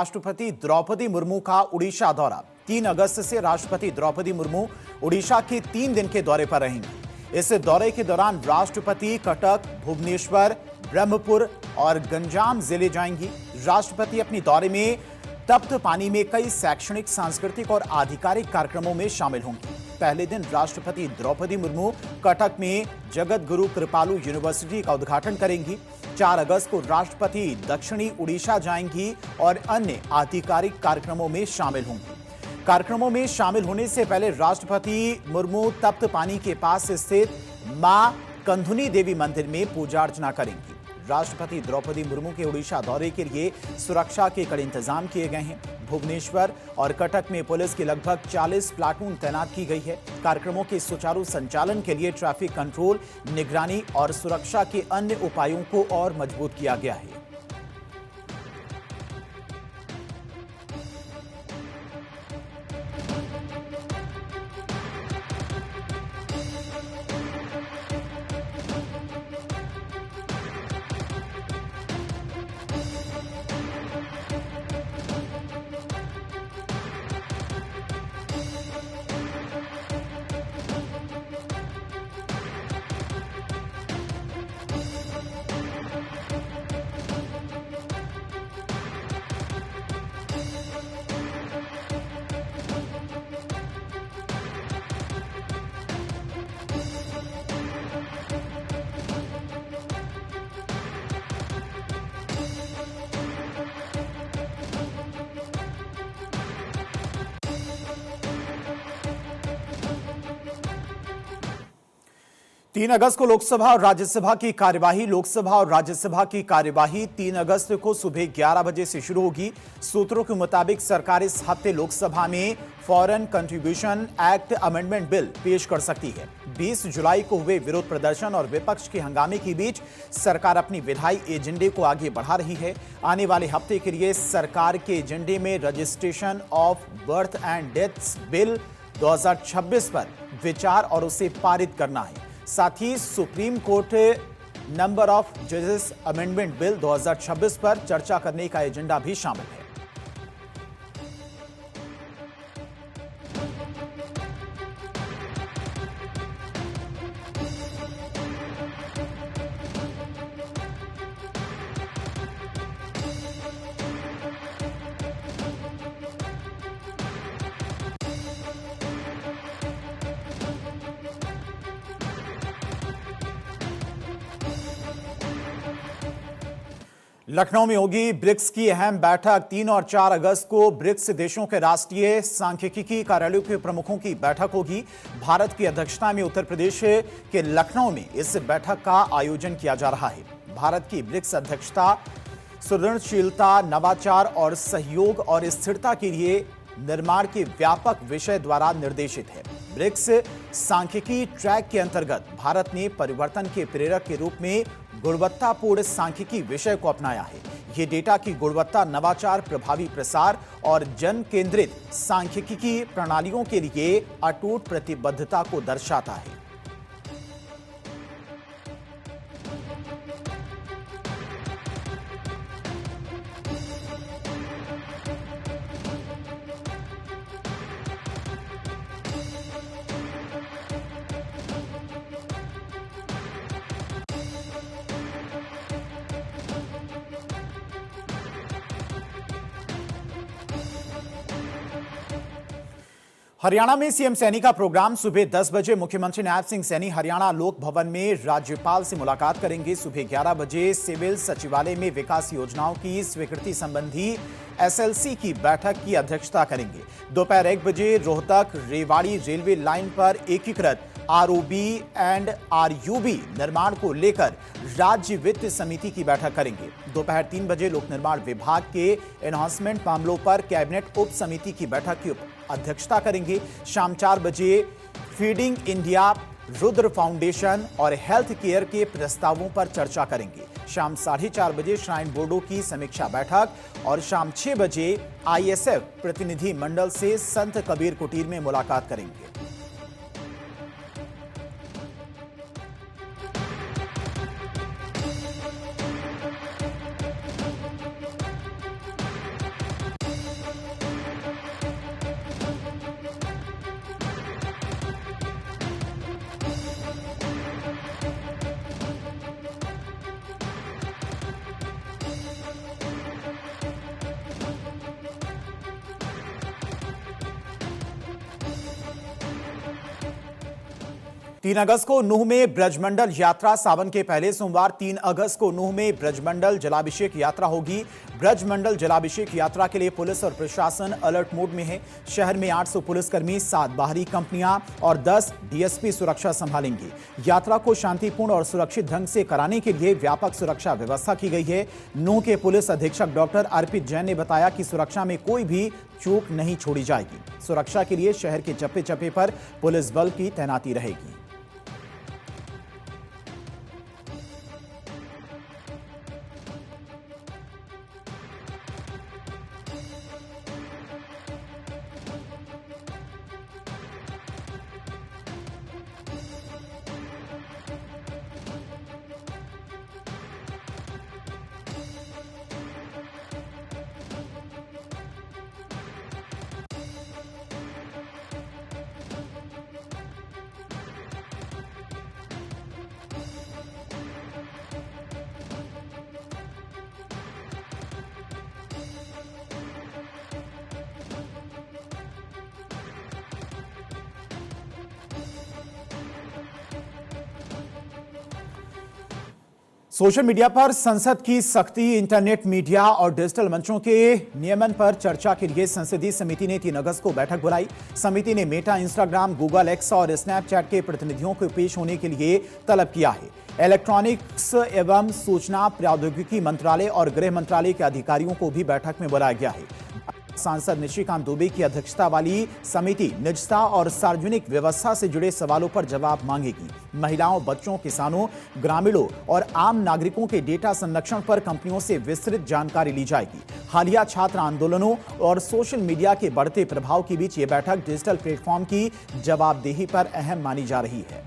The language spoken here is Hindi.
राष्ट्रपति द्रौपदी मुर्मू का उड़ीसा दौरा। 3 अगस्त से राष्ट्रपति द्रौपदी मुर्मू उड़ीसा के 3 दिन के दौरे पर रहेंगी। इस दौरे के दौरान राष्ट्रपति कटक, भुवनेश्वर, ब्रह्मपुर और गंजाम जिले जाएंगी। राष्ट्रपति अपने दौरे में तप्त पानी में कई शैक्षणिक, सांस्कृतिक और आधिकारिक कार्यक्रमों में शामिल होंगी। पहले दिन राष्ट्रपति द्रौपदी मुर्मू कटक में जगत गुरु कृपालु यूनिवर्सिटी का उद्घाटन करेंगी। 4 अगस्त को राष्ट्रपति दक्षिणी उड़ीसा जाएंगी और अन्य आधिकारिक कार्यक्रमों में शामिल होंगी। कार्यक्रमों में शामिल होने से पहले राष्ट्रपति मुर्मू तप्त पानी के पास स्थित मां कंधुनी देवी मंदिर में पूजा अर्चना करेंगी। राष्ट्रपति द्रौपदी मुर्मू के उड़ीसा दौरे के लिए सुरक्षा के कड़े इंतजाम किए गए हैं। भुवनेश्वर और कटक में पुलिस की लगभग 40 प्लाटून तैनात की गई है। कार्यक्रमों के सुचारू संचालन के लिए ट्रैफिक कंट्रोल, निगरानी और सुरक्षा के अन्य उपायों को और मजबूत किया गया है। तीन अगस्त को लोकसभा और राज्यसभा की कार्यवाही। लोकसभा और राज्यसभा की कार्यवाही 3 अगस्त को सुबह 11 बजे से शुरू होगी। सूत्रों के मुताबिक सरकार इस हफ्ते लोकसभा में foreign contribution act amendment bill पेश कर सकती है। 20 जुलाई को हुए विरोध प्रदर्शन और विपक्ष के हंगामे के बीच सरकार अपनी विधायी एजेंडे को आगे बढ़ा रही है। आने वाले हफ्ते के लिए सरकार के एजेंडे में registration of birth and deaths bill 2026 पर विचार और उसे पारित करना है। साथ ही सुप्रीम कोर्ट नंबर ऑफ जजेस अमेंडमेंट बिल 2026 पर चर्चा करने का एजेंडा भी शामिल है। लखनऊ में होगी ब्रिक्स की अहम बैठक। 3 और 4 अगस्त को ब्रिक्स देशों के राष्ट्रीय सांख्यिकी कार्यालयों के प्रमुखों की बैठक होगी। भारत की अध्यक्षता में उत्तर प्रदेश के लखनऊ में इस बैठक का आयोजन किया जा रहा है। भारत की ब्रिक्स अध्यक्षता सृजनशीलता, नवाचार और सहयोग और स्थिरता के लिए निर्माण के व्यापक विषय द्वारा निर्देशित है। ब्रिक्स सांख्यिकी ट्रैक के अंतर्गत भारत ने परिवर्तन के प्रेरक के रूप में गुणवत्तापूर्ण सांख्यिकी विषय को अपनाया है। ये डेटा की गुणवत्ता, नवाचार, प्रभावी प्रसार और जन केंद्रित सांख्यिकी प्रणालियों के लिए अटूट प्रतिबद्धता को दर्शाता है। हरियाणा में सीएम सैनी का प्रोग्राम। सुबह 10 बजे मुख्यमंत्री नायब सिंह सैनी हरियाणा लोक भवन में राज्यपाल से मुलाकात करेंगे। सुबह 11 बजे सिविल सचिवालय में विकास योजनाओं की स्वीकृति संबंधी एसएलसी की बैठक की अध्यक्षता करेंगे। दोपहर 1 बजे रोहतक रेवाड़ी रेलवे लाइन पर एकीकृत आरओबी एंड आरयूबी निर्माण को लेकर राज्य वित्त समिति की बैठक करेंगे। दोपहर 3 बजे लोक निर्माण विभाग के एनहांसमेंट मामलों पर कैबिनेट उप समिति की बैठक की अध्यक्षता करेंगे। शाम 4 बजे फीडिंग इंडिया, रुद्र फाउंडेशन और हेल्थ केयर के प्रस्तावों पर चर्चा करेंगे। शाम 4:30 बजे श्राइन बोर्डों की समीक्षा बैठक और शाम 6 बजे आईएसएफ प्रतिनिधि मंडल से संत कबीर कुटीर में मुलाकात करेंगे। 3 अगस्त को नूह में ब्रजमंडल यात्रा। सावन के पहले सोमवार 3 अगस्त को नूह में ब्रजमंडल जलाभिषेक यात्रा होगी। ब्रजमंडल जलाभिषेक यात्रा के लिए पुलिस और प्रशासन अलर्ट मोड में है। शहर में 800 पुलिसकर्मी, 7 बाहरी कंपनियां और 10 डीएसपी सुरक्षा संभालेंगी। यात्रा को शांतिपूर्ण और सुरक्षित ढंग से कराने के लिए व्यापक सुरक्षा व्यवस्था की गई है। नूह के पुलिस अधीक्षक डॉक्टर अर्पित जैन ने बताया कि सुरक्षा में कोई भी चूक नहीं छोड़ी जाएगी। सुरक्षा के लिए शहर के चप्पे चप्पे पर पुलिस बल की तैनाती रहेगी। सोशल मीडिया पर संसद की सख्ती, इंटरनेट, मीडिया और डिजिटल मंचों के नियमन पर चर्चा के लिए संसदीय समिति ने 3 अगस्त को बैठक बुलाई। समिति ने मेटा, इंस्टाग्राम, गूगल, एक्स और स्नैपचैट के प्रतिनिधियों को पेश होने के लिए तलब किया है। इलेक्ट्रॉनिक्स एवं सूचना प्रौद्योगिकी मंत्रालय और गृह मंत्रालय के अधिकारियों को भी बैठक में बुलाया गया है। सांसद निशिकांत दुबे की अध्यक्षता वाली समिति निजता और सार्वजनिक व्यवस्था से जुड़े सवालों पर जवाब मांगेगी। महिलाओं, बच्चों, किसानों, ग्रामीणों और आम नागरिकों के डेटा संरक्षण पर कंपनियों से विस्तृत जानकारी ली जाएगी। हालिया छात्र आंदोलनों और सोशल मीडिया के बढ़ते प्रभाव के बीच ये बैठक डिजिटल प्लेटफॉर्म की जवाबदेही पर अहम मानी जा रही है।